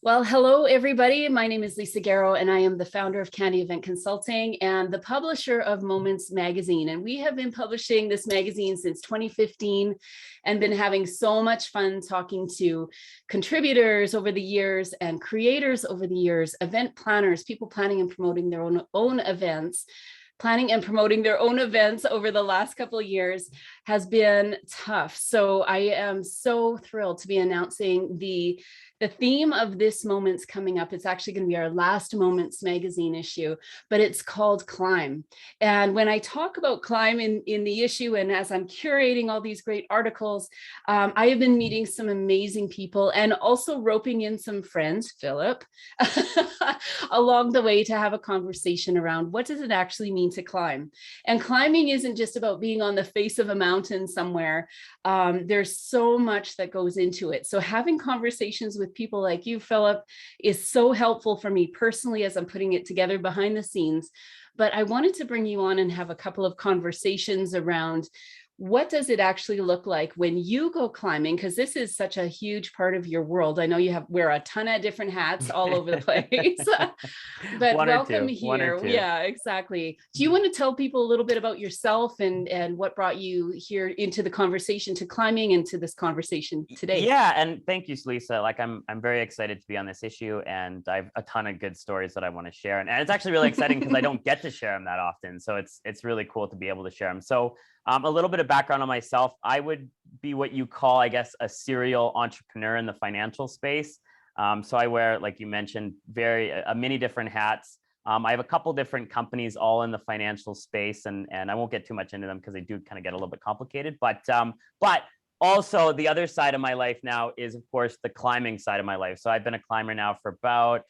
Well, hello, everybody. My name is Lisa Garrow, and I am the founder of Candy Event Consulting and the publisher of Moments Magazine. And we have been publishing this magazine since 2015 and been having so much fun talking to contributors over the years and creators over the years, event planners, people planning and promoting their own events. Planning and promoting their own events over the last couple of years has been tough. So I am so thrilled to be announcing the theme of this Moments coming up. It's actually going to be our last Moments magazine issue, but it's called Climb. And when I talk about climb in the issue, and as I'm curating all these great articles, I have been meeting some amazing people and also roping in some friends, Philip, along the way to have a conversation around what does it actually mean to climb. And climbing isn't just about being on the face of a mountain somewhere. There's so much that goes into it. So having conversations with people like you, Philip, is so helpful for me personally as I'm putting it together behind the scenes. But I wanted to bring you on and have a couple of conversations around what does it actually look like when you go climbing? Because this is such a huge part of your world. I know you wear a ton of different hats all over the place, but welcome here. Yeah, exactly. Do you want to tell people a little bit about yourself and what brought you here into the conversation to climbing and to this conversation today? Yeah, and thank you, Lisa. Like I'm very excited to be on this issue, and I have a ton of good stories that I want to share. And it's actually really exciting because I don't get to share them that often. So it's really cool to be able to share them. So a little bit of background on myself. I would be what you call, I guess, a serial entrepreneur in the financial space. So I wear, like you mentioned, many different hats. I have a couple different companies all in the financial space, and I won't get too much into them because they do kind of get a little bit complicated. But also the other side of my life now is, of course, the climbing side of my life. So I've been a climber now for about,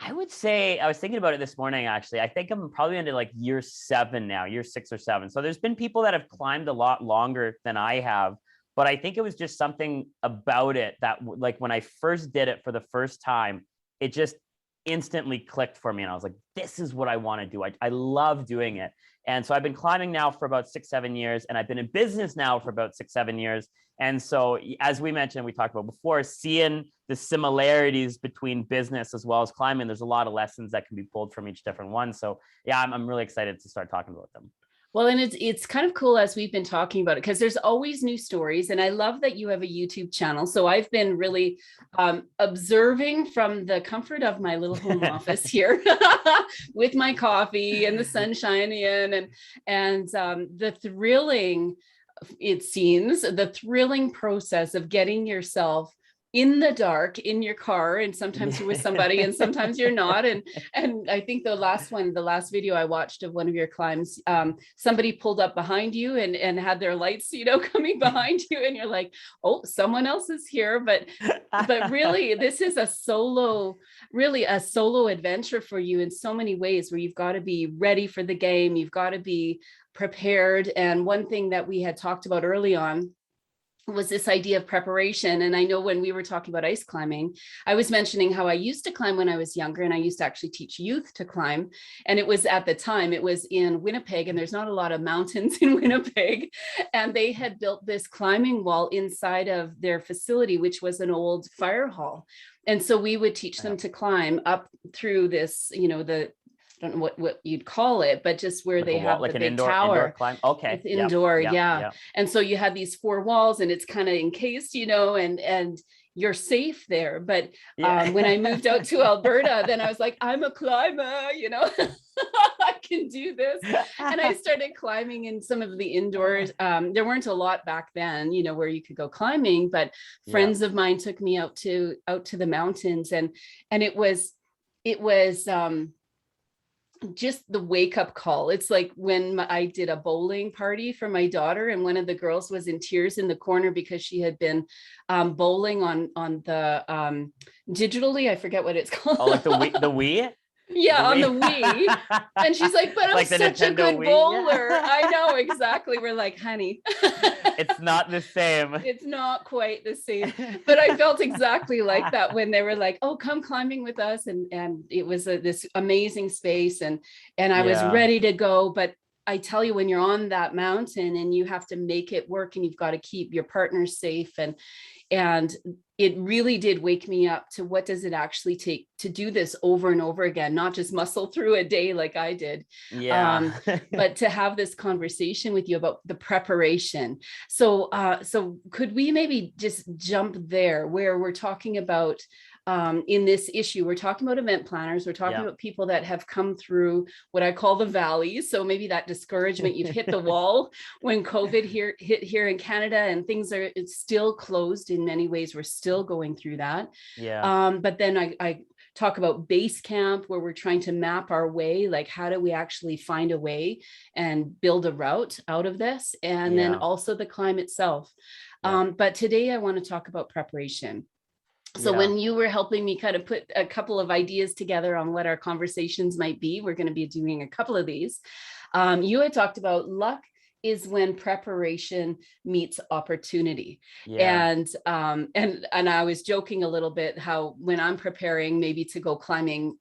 I would say, I was thinking about it this morning, actually. I think I'm probably into like year 7 now, year 6 or 7. So there's been people that have climbed a lot longer than I have, but I think it was just something about it that, like, when I first did it for the first time, it just instantly clicked for me. And I was like, this is what I want to do. I love doing it. And so I've been climbing now for about 6-7 years, and I've been in business now for about 6-7 years. And so, as we mentioned, we talked about before, seeing the similarities between business as well as climbing, there's a lot of lessons that can be pulled from each different one. So yeah, I'm really excited to start talking about them. Well, and it's kind of cool as we've been talking about it, because there's always new stories. And I love that you have a YouTube channel. So I've been really observing from the comfort of my little home office here with my coffee and the sun shining in, and the thrilling, it seems, the thrilling process of getting yourself in the dark in your car, and sometimes you're with somebody and sometimes you're not. And I think the last video I watched of one of your climbs, somebody pulled up behind you and had their lights, coming behind you, and you're like, oh, someone else is here. But really, this is a solo adventure for you in so many ways, where you've got to be ready for the game, you've got to be prepared. And one thing that we had talked about early on was this idea of preparation. And I know when we were talking about ice climbing, I was mentioning how I used to climb when I was younger, and I used to actually teach youth to climb. And it was, at the time, it was in Winnipeg, and there's not a lot of mountains in Winnipeg. And they had built this climbing wall inside of their facility, which was an old fire hall. And so we would teach them to climb up through this, I don't know what you'd call it, but just where they have like the big tower. Indoor climb. Okay. It's indoor, yeah. And so you have these 4 walls, and it's kind of encased, and you're safe there. But when I moved out to Alberta, then I was like, I'm a climber, I can do this. And I started climbing in some of the indoors. There weren't a lot back then, where you could go climbing, but friends of mine took me out to the mountains, and it was just the wake up call. It's like when I did a bowling party for my daughter, and one of the girls was in tears in the corner because she had been bowling on the digitally, I forget what it's called. Oh, like the Wii? Yeah, on the Wii. And she's like, but I'm like such a good bowler. Yeah. I know, exactly. We're like, honey, it's not the same. It's not quite the same. But I felt exactly like that when they were like, oh, come climbing with us. And it was this amazing space. And I was ready to go. But I tell you, when you're on that mountain and you have to make it work and you've got to keep your partner safe, and it really did wake me up to what does it actually take to do this over and over again, not just muscle through a day like I did, Yeah. but to have this conversation with you about the preparation. So could we maybe just jump there where we're talking about in this issue, we're talking about event planners, we're talking about people that have come through what I call the valleys. So maybe that discouragement, you've hit the wall when COVID hit here in Canada, and things are, it's still closed in many ways. We're still going through that. But then I talk about base camp, where we're trying to map our way, like how do we actually find a way and build a route out of this, and then also the climb itself. But today I want to talk about preparation. So when you were helping me kind of put a couple of ideas together on what our conversations might be, we're going to be doing a couple of these. You had talked about luck is when preparation meets opportunity. And I was joking a little bit how when I'm preparing maybe to go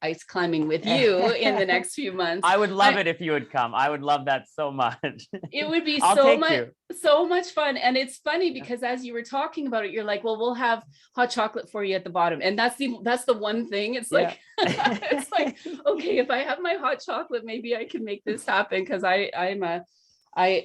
ice climbing with you in the next few months. I would love it if you would come. I would love that so much. It would be so much fun. And it's funny because as you were talking about it, you're like, well, we'll have hot chocolate for you at the bottom. And that's the one thing. It's like, it's like, okay, if I have my hot chocolate, maybe I can make this happen, because I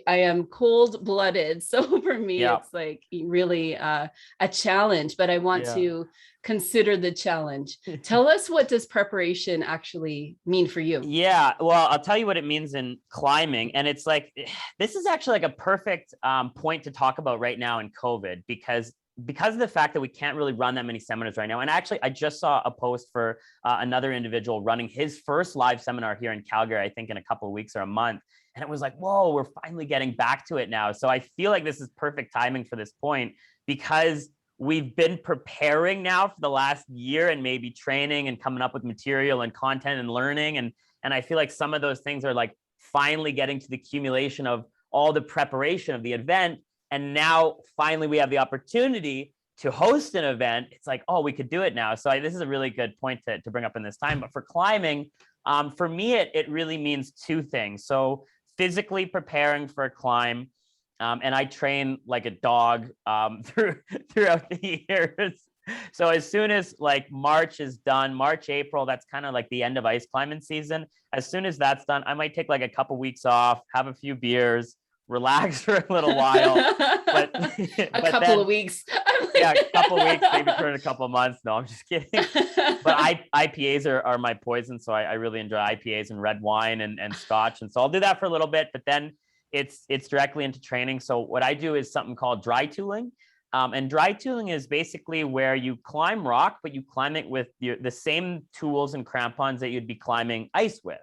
am cold-blooded. So for me, it's like really a challenge, but I want to consider the challenge. Tell us, what does preparation actually mean for you? Yeah, well, I'll tell you what it means in climbing. And it's like, this is actually like a perfect point to talk about right now in COVID, because of the fact that we can't really run that many seminars right now. And actually, I just saw a post for another individual running his first live seminar here in Calgary, I think in a couple of weeks or a month. And it was like, whoa, we're finally getting back to it now. So I feel like this is perfect timing for this point, because we've been preparing now for the last year and maybe training and coming up with material and content and learning. And I feel like some of those things are like finally getting to the accumulation of all the preparation of the event. And now finally we have the opportunity to host an event. It's like, oh, we could do it now. So this is a really good point to bring up in this time. But for climbing, for me, it really means two things. So physically preparing for a climb. And I train like a dog throughout the years. So as soon as like March is done, March, April, that's kind of like the end of ice climbing season. As soon as that's done, I might take like a couple weeks off, have a few beers, relax for a little while. But a couple of weeks. Yeah, a couple of weeks, maybe for a couple of months. No, I'm just kidding. But IPAs are my poison. So I really enjoy IPAs and red wine and scotch. And so I'll do that for a little bit, but then it's directly into training. So what I do is something called dry tooling. And dry tooling is basically where you climb rock, but you climb it with the same tools and crampons that you'd be climbing ice with.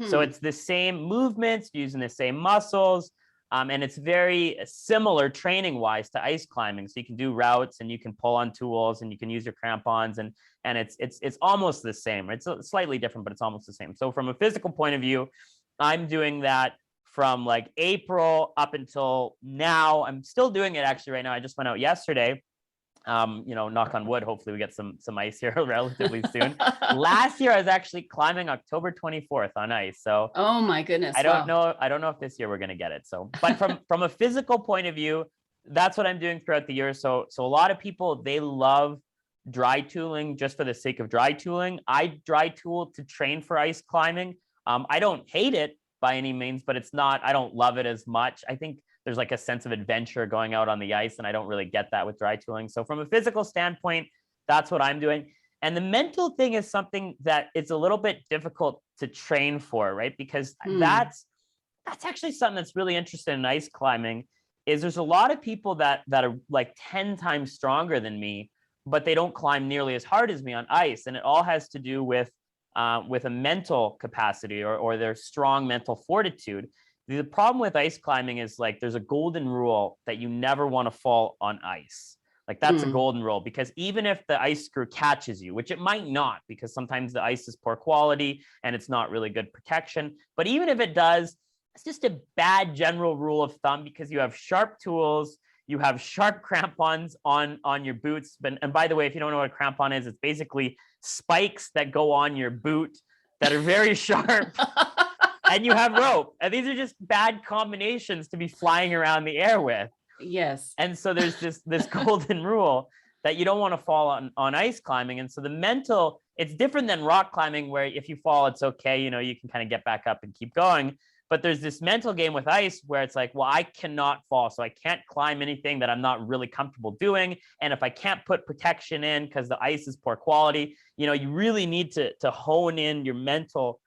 So it's the same movements, using the same muscles. And it's very similar training wise to ice climbing. So you can do routes and you can pull on tools and you can use your crampons, and it's almost the same. It's slightly different, but it's almost the same. So from a physical point of view, I'm doing that from like April up until now. I'm still doing it actually right now. I just went out yesterday. Knock on wood, hopefully we get some ice here relatively soon. Last year I was actually climbing October 24th on ice. So oh my goodness. I don't know if this year we're going to get it. So, but from a physical point of view, that's what I'm doing throughout the year. So a lot of people, they love dry tooling just for the sake of dry tooling. I dry tool to train for ice climbing. I don't hate it by any means, but I don't love it as much. I think there's like a sense of adventure going out on the ice, and I don't really get that with dry tooling. So from a physical standpoint, that's what I'm doing. And the mental thing is something that it's a little bit difficult to train for, right? Because that's actually something that's really interesting in ice climbing. Is there's a lot of people that are like 10 times stronger than me, but they don't climb nearly as hard as me on ice. And it all has to do with a mental capacity or their strong mental fortitude. The problem with ice climbing is like there's a golden rule that you never want to fall on ice. Like that's a golden rule, because even if the ice screw catches you, which it might not, because sometimes the ice is poor quality and it's not really good protection. But even if it does, it's just a bad general rule of thumb, because you have sharp tools, you have sharp crampons on your boots. And by the way, if you don't know what a crampon is, it's basically spikes that go on your boot that are very sharp. and you have rope. And these are just bad combinations to be flying around the air with. Yes. And so there's this golden rule that you don't want to fall on ice climbing. And so the mental, it's different than rock climbing, where if you fall, it's okay. You know, you can kind of get back up and keep going. But there's this mental game with ice where it's like, well, I cannot fall. So I can't climb anything that I'm not really comfortable doing. And if I can't put protection in because the ice is poor quality, you know, you really need to hone in your mental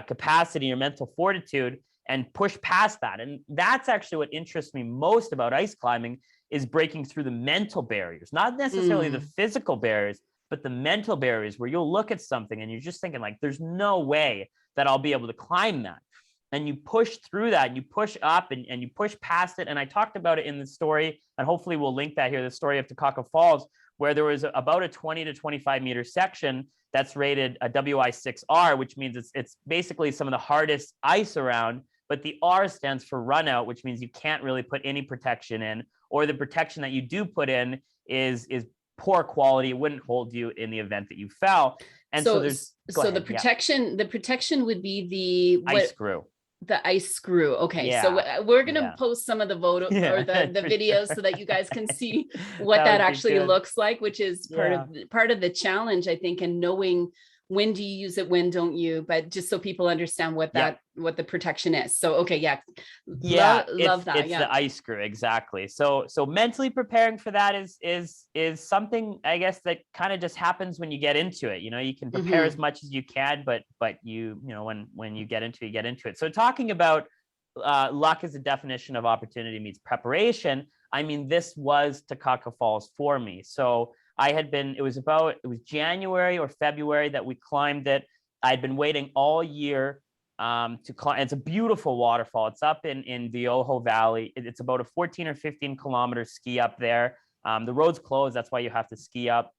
capacity, your mental fortitude, and push past that. And that's actually what interests me most about ice climbing, is breaking through the mental barriers, not necessarily the physical barriers, but the mental barriers, where you'll look at something and you're just thinking like, there's no way that I'll be able to climb that. And you push through that, and you push up and you push past it. And I talked about it in the story, and hopefully we'll link that here, the story of Takaka Falls, where there was about a 20 to 25 meter section that's rated a WI6R, which means it's basically some of the hardest ice around. But the R stands for run out, which means you can't really put any protection in, or the protection that you do put in is poor quality. It wouldn't hold you in the event that you fell. And so there's the protection would be the ice screw. The ice screw. Okay. Yeah. So we're going to post some of the or the videos so that you guys can see what that actually looks like, which is part of the challenge, I think, and knowing when do you use it, when don't you, but just so people understand what the protection is. So, okay. Yeah. Love that. It's the ice screw. Exactly. So mentally preparing for that is something, I guess, that kind of just happens when you get into it. You know, you can prepare as much as you can, but you know, when you get into it, you get into it. So talking about luck as a definition of opportunity meets preparation, I mean, this was Takaka Falls for me. So it was January or February that we climbed it. I'd been waiting all year to climb. It's a beautiful waterfall. It's up in the Ojo Valley. It's about a 14 or 15 kilometer ski up there. The road's closed. That's why you have to ski up.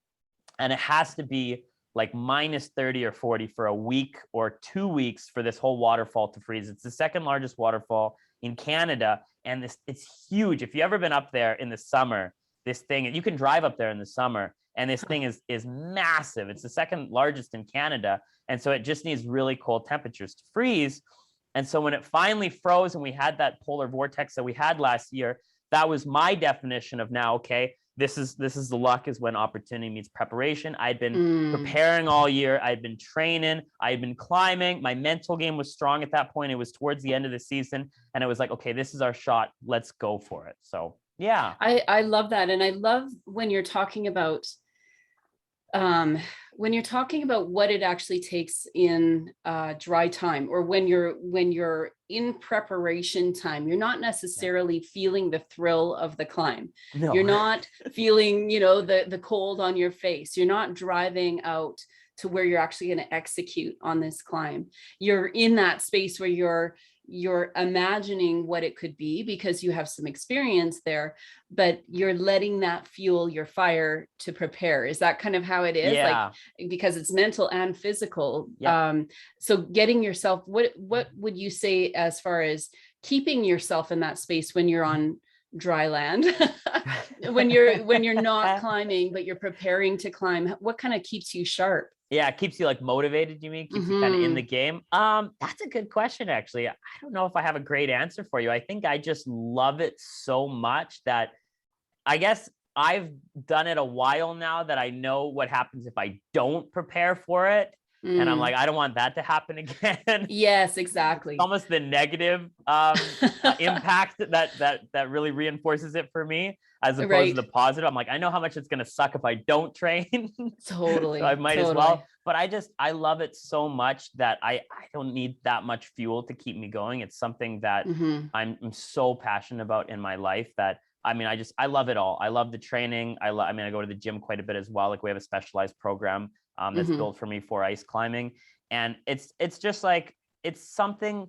And it has to be like minus 30 or 40 for a week or 2 weeks for this whole waterfall to freeze. It's the second largest waterfall in Canada. And it's huge. If you've ever been up there in the summer, this thing, you can drive up there in the summer, and this thing is massive. It's the second largest in Canada. And so it just needs really cold temperatures to freeze. And so when it finally froze and we had that polar vortex that we had last year, that was my definition of now, okay, this is the luck, is when opportunity meets preparation. I'd been preparing all year. I'd been training. I'd been climbing. My mental game was strong at that point. It was towards the end of the season. And it was like, okay, this is our shot. Let's go for it. So yeah. I love that. And I love when you're talking about what it actually takes in dry time, or when you're in preparation time, you're not necessarily feeling the thrill of the climb. No. You're not feeling, you know, the cold on your face. You're not driving out to where you're actually going to execute on this climb. You're in that space where you're imagining what it could be because you have some experience there, but you're letting that fuel your fire to prepare. Is that kind of how it is? Yeah. Like, because it's mental and physical. Yeah. So getting yourself, what would you say as far as keeping yourself in that space when you're on dry land, when you're not climbing, but you're preparing to climb? What kind of keeps you sharp? Yeah, it keeps you like motivated, you mean? Keeps you kind of in the game? That's a good question, actually. I don't know if I have a great answer for you. I think I just love it so much that I guess I've done it a while now that I know what happens if I don't prepare for it. And I'm like, I don't want that to happen again. Yes, exactly. Almost the negative impact that really reinforces it for me, as opposed to the positive. I'm like, I know how much it's going to suck if I don't train. Totally. So I might as well. But I love it so much that I don't need that much fuel to keep me going. It's something that I'm so passionate about in my life that, I mean, I love it all. I love the training. I go to the gym quite a bit as well. Like, we have a specialized program that's built for me for ice climbing. And it's just like, it's something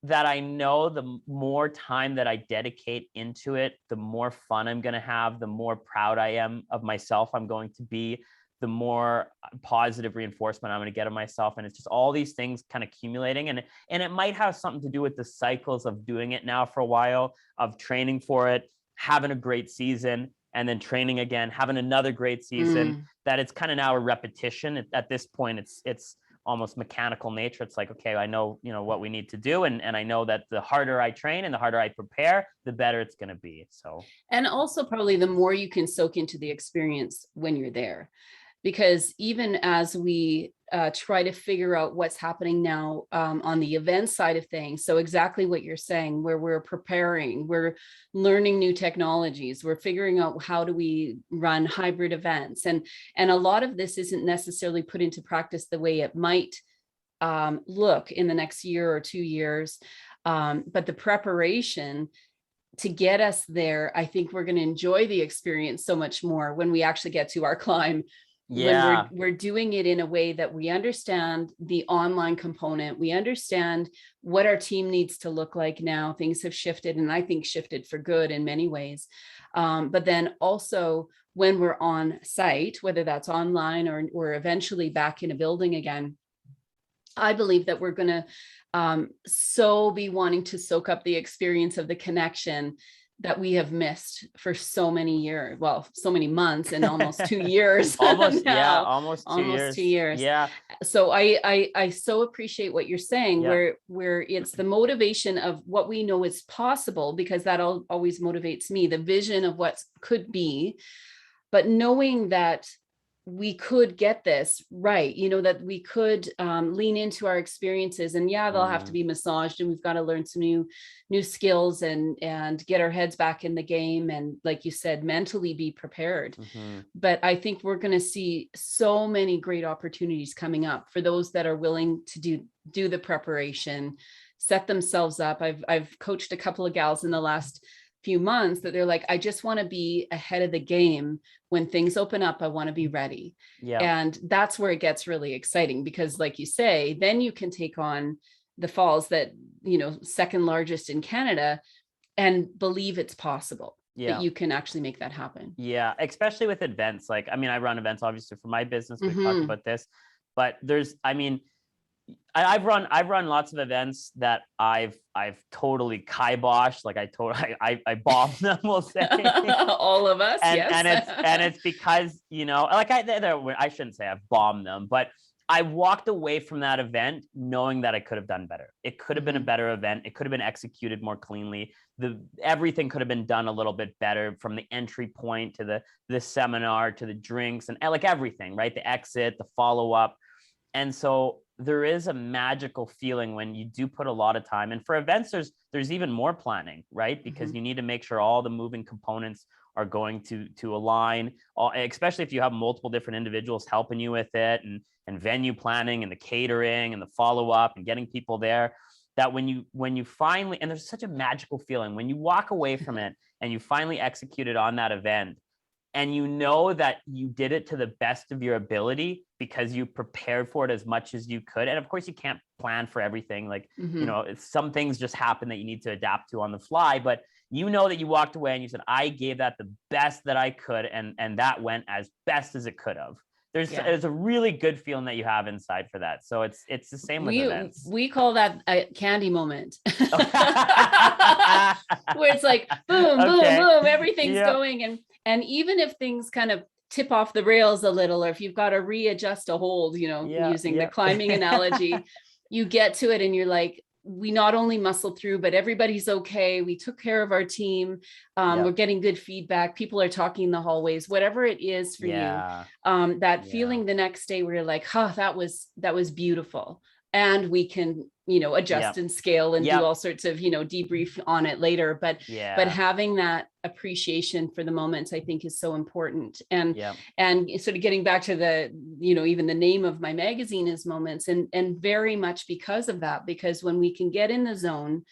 that I know the more time that I dedicate into it, the more fun I'm going to have, the more proud I am of myself I'm going to be, the more positive reinforcement I'm going to get of myself. And it's just all these things kind of accumulating. And it might have something to do with the cycles of doing it now for a while, of training for it, having a great season, and then training again, having another great season, that it's kind of now a repetition. At this point, it's almost mechanical nature. It's like, okay, I know, what we need to do. And I know that the harder I train and the harder I prepare, the better it's going to be. So, and also probably the more you can soak into the experience when you're there. Because even as we try to figure out what's happening now on the event side of things, so exactly what you're saying, where we're preparing, we're learning new technologies, we're figuring out how do we run hybrid events, and a lot of this isn't necessarily put into practice the way it might look in the next year or 2 years, but the preparation to get us there, I think we're going to enjoy the experience so much more when we actually get to our climb. yeah. When we're doing it in a way that we understand the online component, we understand what our team needs to look like now. Things have shifted, and I think shifted for good in many ways. But then also when we're on site, whether that's online or eventually back in a building again, I believe that we're going to so be wanting to soak up the experience of the connection that we have missed for so many years, well, so many months and almost 2 years. Almost, now. yeah, almost 2 almost years. 2 years. Yeah. So I so appreciate what you're saying, Yeah. where it's the motivation of what we know is possible, because that always motivates me, the vision of what could be, but knowing that we could get this right, that we could lean into our experiences, and they'll have to be massaged, and we've got to learn some new skills and get our heads back in the game, and like you said, mentally be prepared. But I think we're going to see so many great opportunities coming up for those that are willing to do the preparation, set themselves up. I've coached a couple of gals in the last few months that they're like, I just want to be ahead of the game. When things open up, I want to be ready. Yeah. And that's where it gets really exciting, because like you say, then you can take on the falls that, second largest in Canada, and believe it's possible that you can actually make that happen. Yeah. Especially with events. Like, I run events obviously for my business. We've talked about this, but I've run lots of events that I've totally kiboshed. Like I bombed them, we'll say. All of us, yes. And it's because, I shouldn't say I've bombed them, but I walked away from that event knowing that I could have done better. It could have been a better event. It could have been executed more cleanly. Everything could have been done a little bit better, from the entry point to the seminar to the drinks and like everything, right? The exit, the follow-up. And so there is a magical feeling when you do put a lot of time. And for events, there's even more planning, right? Because you need to make sure all the moving components are going to align, especially if you have multiple different individuals helping you with it, and venue planning and the catering and the follow-up and getting people there. That when you finally, and there's such a magical feeling when you walk away from it and you finally executed on that event, and you know that you did it to the best of your ability because you prepared for it as much as you could. And of course, you can't plan for everything. Like, some things just happen that you need to adapt to on the fly. But you know that you walked away and you said, I gave that the best that I could. And that went as best as it could have. There's a really good feeling that you have inside for that. So it's the same with events. We call that a candy moment. Where it's like, boom, boom, boom, everything's going. And even if things kind of tip off the rails a little, or if you've got to readjust a hold, using the climbing analogy, you get to it and you're like, we not only muscled through, but everybody's okay. We took care of our team. We're getting good feedback. People are talking in the hallways, whatever it is for you. That feeling the next day where you're like, that was beautiful. And we can, adjust and scale and do all sorts of, debrief on it later. But having that appreciation for the moments, I think, is so important. And sort of getting back to the, even the name of my magazine is Moments, and very much because of that, because when we can get in the zone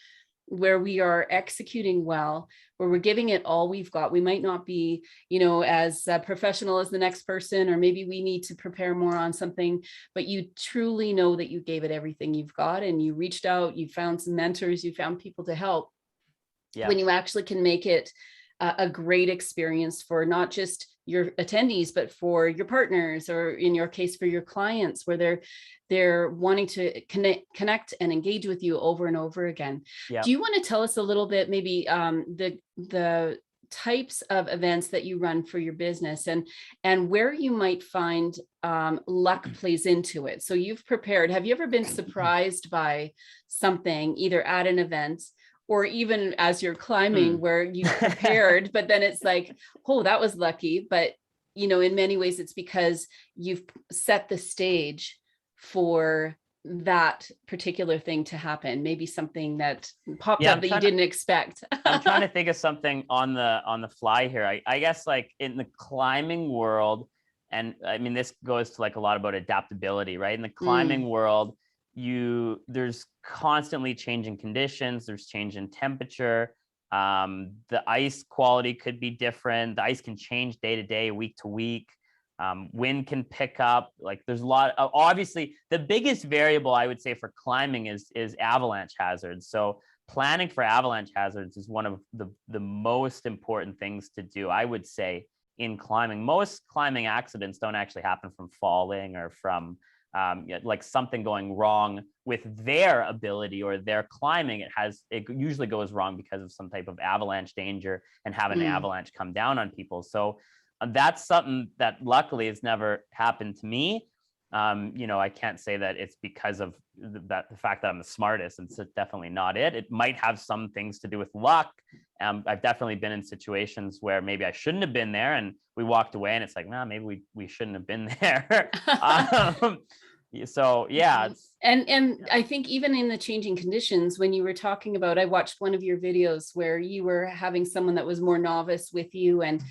where we are executing well, where we're giving it all we've got, we might not be, as professional as the next person, or maybe we need to prepare more on something, but you truly know that you gave it everything you've got, and you reached out, you found some mentors, you found people to help. When you actually can make it a great experience for not just your attendees, but for your partners, or in your case, for your clients, where they're wanting to connect and engage with you over and over again. Do you want to tell us a little bit, maybe the types of events that you run for your business, and where you might find luck plays into it. So you've prepared. Have you ever been surprised by something, either at an event or even as you're climbing, where you prepared, but then it's like, oh, that was lucky. But, in many ways, it's because you've set the stage for that particular thing to happen. Maybe something that popped up that you didn't expect. I'm trying to think of something on the fly here. I guess like in the climbing world, and I mean, this goes to like a lot about adaptability, right? In the climbing world, there's constantly changing conditions, there's change in temperature. The ice quality could be different. The ice can change day to day, week to week. Wind can pick up. Like there's a lot of, obviously the biggest variable I would say for climbing is avalanche hazards. So planning for avalanche hazards is one of the most important things to do, I would say, in climbing. Most climbing accidents don't actually happen from falling or from like something going wrong with their ability or their climbing. It usually goes wrong because of some type of avalanche danger and having an avalanche come down on people. So that's something that luckily has never happened to me. I can't say that it's because of the fact that I'm the smartest. It's definitely not it. It might have some things to do with luck. I've definitely been in situations where maybe I shouldn't have been there, and we walked away, and it's like, nah, maybe we shouldn't have been there. So yeah. And I think even in the changing conditions, when you were talking about, I watched one of your videos where you were having someone that was more novice with you, and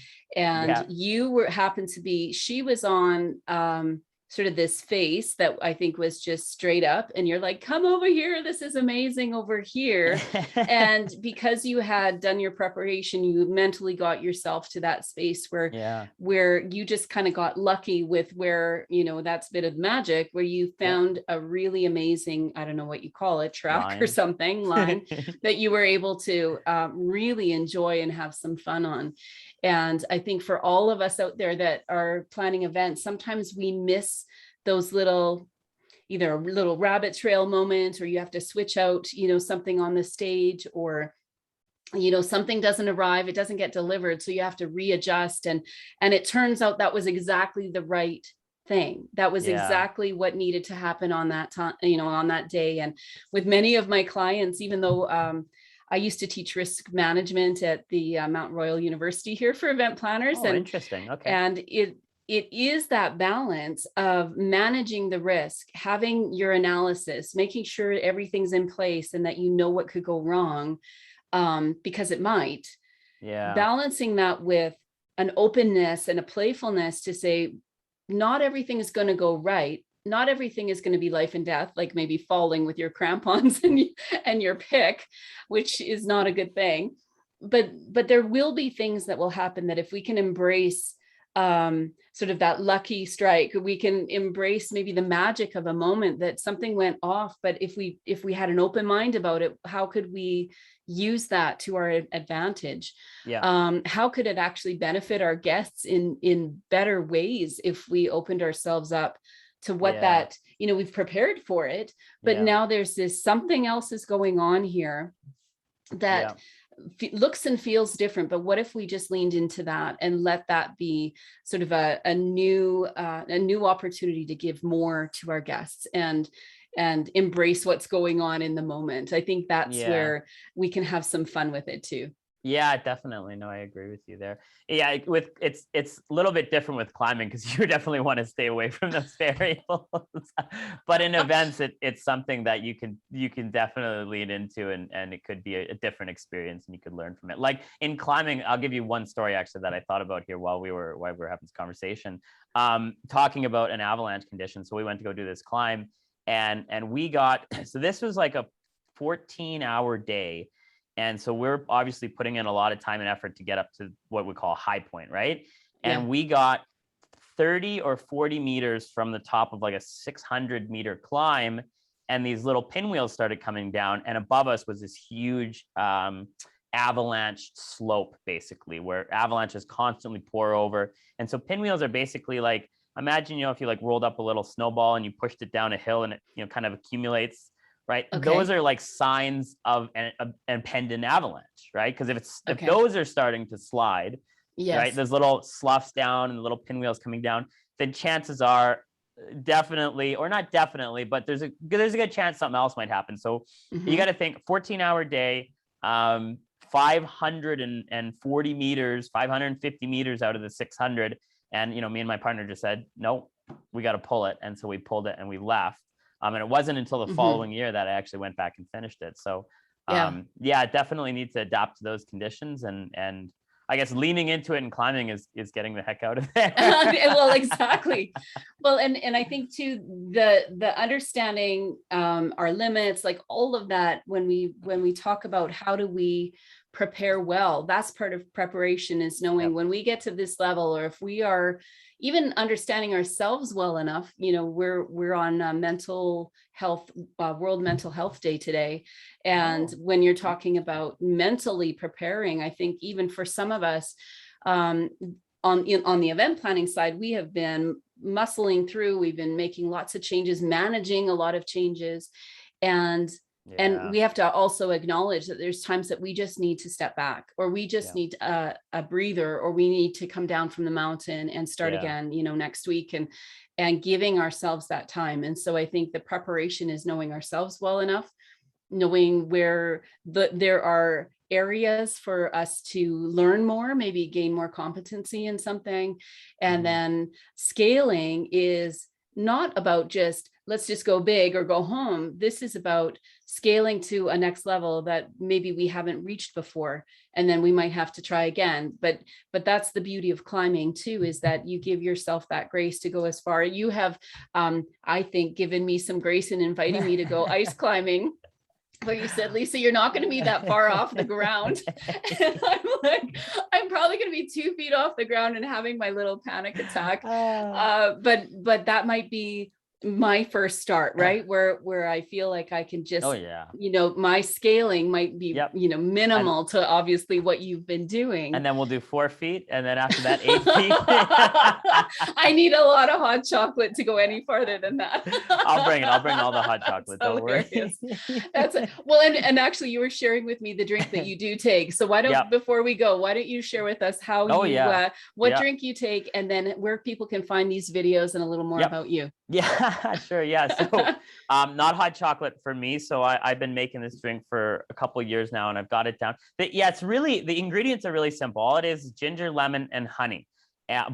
you happened to be, she was on sort of this face that I think was just straight up, and you're like, come over here, this is amazing over here. And because you had done your preparation, you mentally got yourself to that space where you just kind of got lucky with where, that's a bit of magic, where you found a really amazing, I don't know what you call it, track or something, line that you were able to really enjoy and have some fun on. And I think for all of us out there that are planning events, sometimes we miss those either a little rabbit trail moment, or you have to switch out, something on the stage, or, something doesn't arrive, it doesn't get delivered. So you have to readjust. And it turns out that was exactly the right thing. That was exactly what needed to happen on that time, on that day. And with many of my clients, even though, I used to teach risk management at the Mount Royal University here for event planners. Oh, interesting. Okay. And it is that balance of managing the risk, having your analysis, making sure everything's in place and that you know what could go wrong, because it might. Yeah. Balancing that with an openness and a playfulness to say, not everything is going to go right. Not everything is going to be life and death, like maybe falling with your crampons and your pick, which is not a good thing. But there will be things that will happen that if we can embrace sort of that lucky strike, we can embrace maybe the magic of a moment that something went off. But if we had an open mind about it, how could we use that to our advantage? How could it actually benefit our guests in better ways if we opened ourselves up to what that, we've prepared for it, but now there's this something else is going on here that looks and feels different. But what if we just leaned into that and let that be sort of a new opportunity to give more to our guests and embrace what's going on in the moment? I think that's where we can have some fun with it too. Yeah, definitely. No, I agree with you there. Yeah, it's a little bit different with climbing because you definitely want to stay away from those variables. But in events, it's something that you can definitely lean into, and it could be a different experience, and you could learn from it. Like in climbing, I'll give you one story actually that I thought about here while we were having this conversation, talking about an avalanche condition. So we went to go do this climb, and we got, so this was like a 14-hour day. And so we're obviously putting in a lot of time and effort to get up to what we call high point, right? And we got 30 or 40 meters from the top of like a 600-meter climb, and these little pinwheels started coming down, and above us was this huge avalanche slope, basically, where avalanches constantly pour over. And so pinwheels are basically like, imagine, if you like rolled up a little snowball and you pushed it down a hill and it, kind of accumulates right? Okay. Those are like signs of an impending avalanche, right? Because if Okay. those are starting to slide, right, Yes. there's little sloughs down and the little pinwheels coming down, then chances are definitely, or not definitely, but there's a good chance something else might happen. So you got to think 14-hour day, 540 meters, 550 meters out of the 600. And, me and my partner just said, no, we got to pull it. And so we pulled it and we left. And it wasn't until the following year that I actually went back and finished it. So yeah, definitely need to adapt to those conditions. And I guess leaning into it and climbing is getting the heck out of there. Well, exactly. Well, and I think too, the understanding our limits, like all of that, when we talk about how do we prepare well, that's part of preparation, is knowing when we get to this level, or if we are even understanding ourselves well enough. We're on mental health, World Mental Health Day today. And when you're talking about mentally preparing, I think even for some of us, on the event planning side, we have been muscling through. We've been making lots of changes, managing a lot of changes. And we have to also acknowledge that there's times that we just need to step back, or we just need a breather, or we need to come down from the mountain and start again, next week, and giving ourselves that time. And so I think the preparation is knowing ourselves well enough, knowing where there are areas for us to learn more, maybe gain more competency in something. And then scaling is not about just, let's just go big or go home. This is about scaling to a next level that maybe we haven't reached before. And then we might have to try again. But that's the beauty of climbing too, is that you give yourself that grace to go as far. You have, I think, given me some grace in inviting me to go ice climbing, where you said, Lisa, you're not going to be that far off the ground. And I'm like, I'm probably going to be 2 feet off the ground and having my little panic attack. But that might be my first start, right? Where I feel like I can just, my scaling might be, minimal to obviously what you've been doing. And then we'll do 4 feet. And then after that, 8 feet. I need a lot of hot chocolate to go any farther than that. I'll bring all the hot chocolate. Don't worry. That's it. Well, and actually you were sharing with me the drink that you do take. So why don't, before we go, why don't you share with us how what drink you take, and then where people can find these videos and a little more about you. Yeah, sure. Yeah. So not hot chocolate for me. So I've been making this drink for a couple of years now, and I've got it down. But it's really, the ingredients are really simple. All it is ginger, lemon, and honey.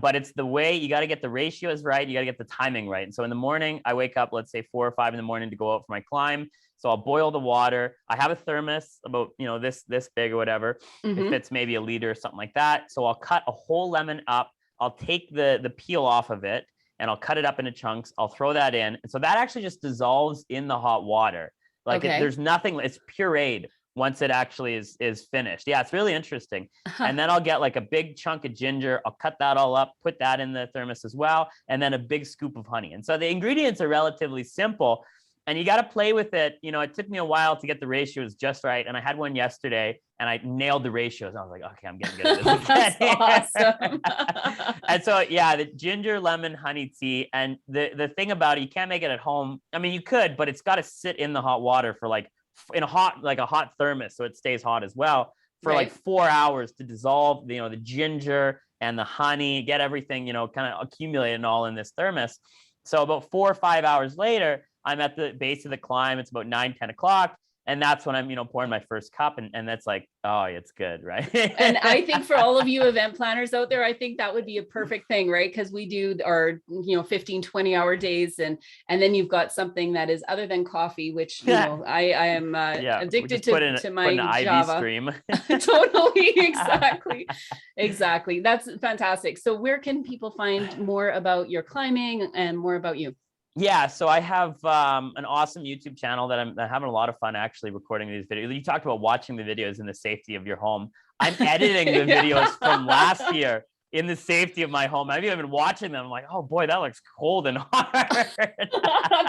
But it's the way you got to get the ratios right. You got to get the timing right. And so in the morning, I wake up, let's say 4 or 5 in the morning to go out for my climb. So I'll boil the water. I have a thermos about, this big or whatever. If it's maybe a liter or something like that. So I'll cut a whole lemon up. I'll take the peel off of it, and I'll cut it up into chunks. I'll throw that in. And so that actually just dissolves in the hot water. There's nothing, it's pureed once it actually is finished. Yeah, it's really interesting. And then I'll get like a big chunk of ginger. I'll cut that all up, put that in the thermos as well. And then a big scoop of honey. And so the ingredients are relatively simple, and you got to play with it. It took me a while to get the ratios just right. And I had one yesterday and I nailed the ratios. I was like, okay, I'm getting good at this. That's awesome. And so, the ginger, lemon, honey tea. And the thing about it, you can't make it at home. I mean, you could, but it's got to sit in the hot water for in a hot thermos. So it stays hot as well for 4 hours to dissolve, the ginger and the honey, get everything, kind of accumulated all in this thermos. So about 4 or 5 hours later, I'm at the base of the climb. It's about 9-10 o'clock. And that's when I'm, pouring my first cup, and that's like, oh, it's good, right? And I think for all of you event planners out there, I think that would be a perfect thing, right? Because we do our, 15, 20-hour days, and then you've got something that is other than coffee, which, I am addicted to my Java. IV stream. Totally, exactly. That's fantastic. So where can people find more about your climbing and more about you? Yeah, so I have an awesome YouTube channel that I'm having a lot of fun actually recording these videos. You talked about watching the videos in the safety of your home. I'm editing the videos from last year in the safety of my home. I've even been watching them. I'm like, oh boy, that looks cold and hard.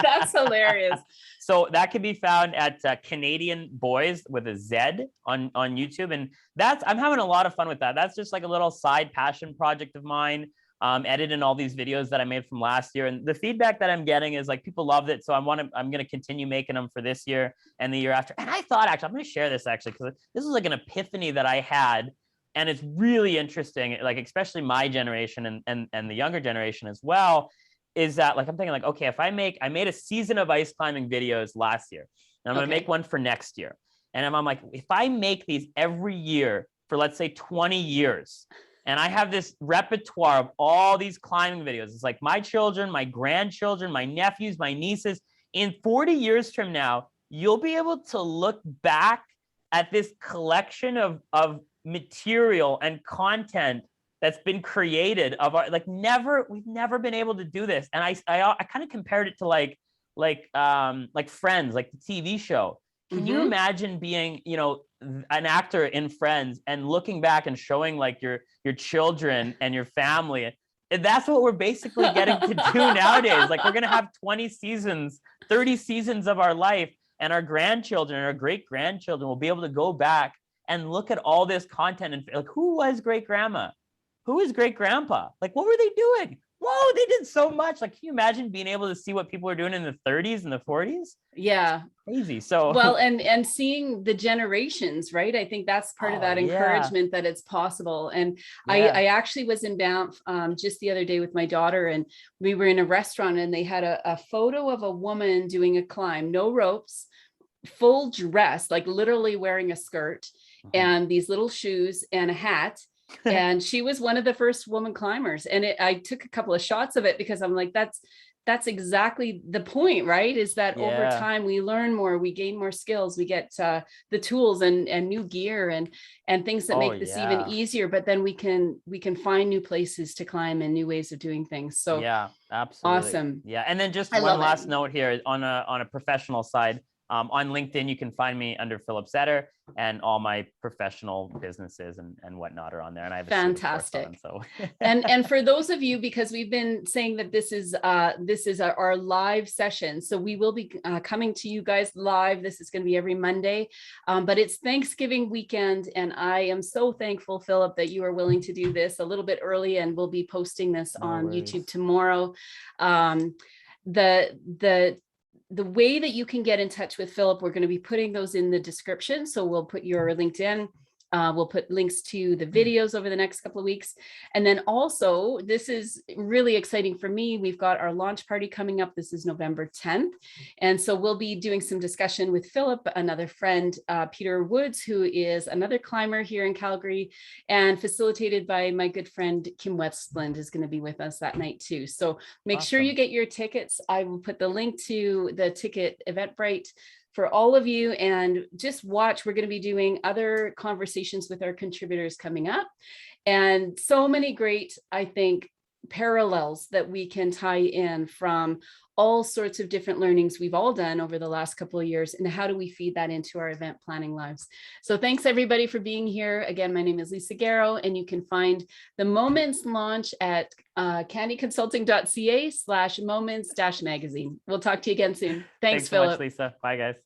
That's hilarious. So that can be found at Canadian Boys with a Z on YouTube. And I'm having a lot of fun with that. That's just like a little side passion project of mine. editing all these videos that I made from last year. And the feedback that I'm getting is like, people loved it. So I'm going to continue making them for this year and the year after. And I thought, actually, I'm going to share this actually, because this was like an epiphany that I had. And it's really interesting, like, especially my generation and the younger generation as well, is that like, I'm thinking like, okay, if I made a season of ice climbing videos last year, and I'm going to make one for next year. And I'm like, if I make these every year for, let's say, 20 years, and I have this repertoire of all these climbing videos, it's like my children, my grandchildren, my nephews, my nieces, in 40 years from now, you'll be able to look back at this collection of material and content that's been created of our, like, we've never been able to do this. And I kind of compared it to like Friends, like the TV show. Can you imagine being, an actor in Friends and looking back and showing like your children and your family? And that's what we're basically getting to do nowadays. Like, we're going to have 20 seasons, 30 seasons of our life, and our grandchildren and our great grandchildren will be able to go back and look at all this content and like, who was great grandma? Who is great grandpa? Like, what were they doing? Whoa, they did so much. Like, can you imagine being able to see what people were doing in the 30s and the 40s? Yeah. Crazy. So well, and seeing the generations, right? I think that's part of that encouragement that it's possible. And I actually was in Banff just the other day with my daughter, and we were in a restaurant, and they had a photo of a woman doing a climb, no ropes, full dress, like literally wearing a skirt and these little shoes and a hat. And she was one of the first woman climbers. And I took a couple of shots of it because I'm like, that's exactly the point, right? Is that over time we learn more, we gain more skills, we get the tools and new gear and things that make this even easier. But then we can find new places to climb and new ways of doing things. So yeah, absolutely. Awesome. Yeah. And then just one last note here on a professional side. On LinkedIn, you can find me under Philip Setter, and all my professional businesses and whatnot are on there. And I have fantastic. So and for those of you, because we've been saying that this is our live session, so we will be coming to you guys live. This is going to be every Monday, but it's Thanksgiving weekend, and I am so thankful, Philip, that you are willing to do this a little bit early, and we'll be posting this on YouTube tomorrow. The way that you can get in touch with Philip, we're going to be putting those in the description. So we'll put your LinkedIn, we'll put links to the videos over the next couple of weeks. And then also, this is really exciting for me. We've got our launch party coming up. This is November 10th. And so we'll be doing some discussion with Philip, another friend, Peter Woods, who is another climber here in Calgary, and facilitated by my good friend, Kim Westlund, is going to be with us that night too. So make sure you get your tickets. I will put the link to the ticket Eventbrite for all of you, and just watch. We're going to be doing other conversations with our contributors coming up, and so many great, I think, parallels that we can tie in from all sorts of different learnings we've all done over the last couple of years, and how do we feed that into our event planning lives. So thanks everybody for being here. Again, my name is Lisa Garrow, and you can find the Moments launch at CandyConsulting.ca /moments-magazine. We'll talk to you again soon. Thanks, Philip. So much, Lisa. Bye, guys.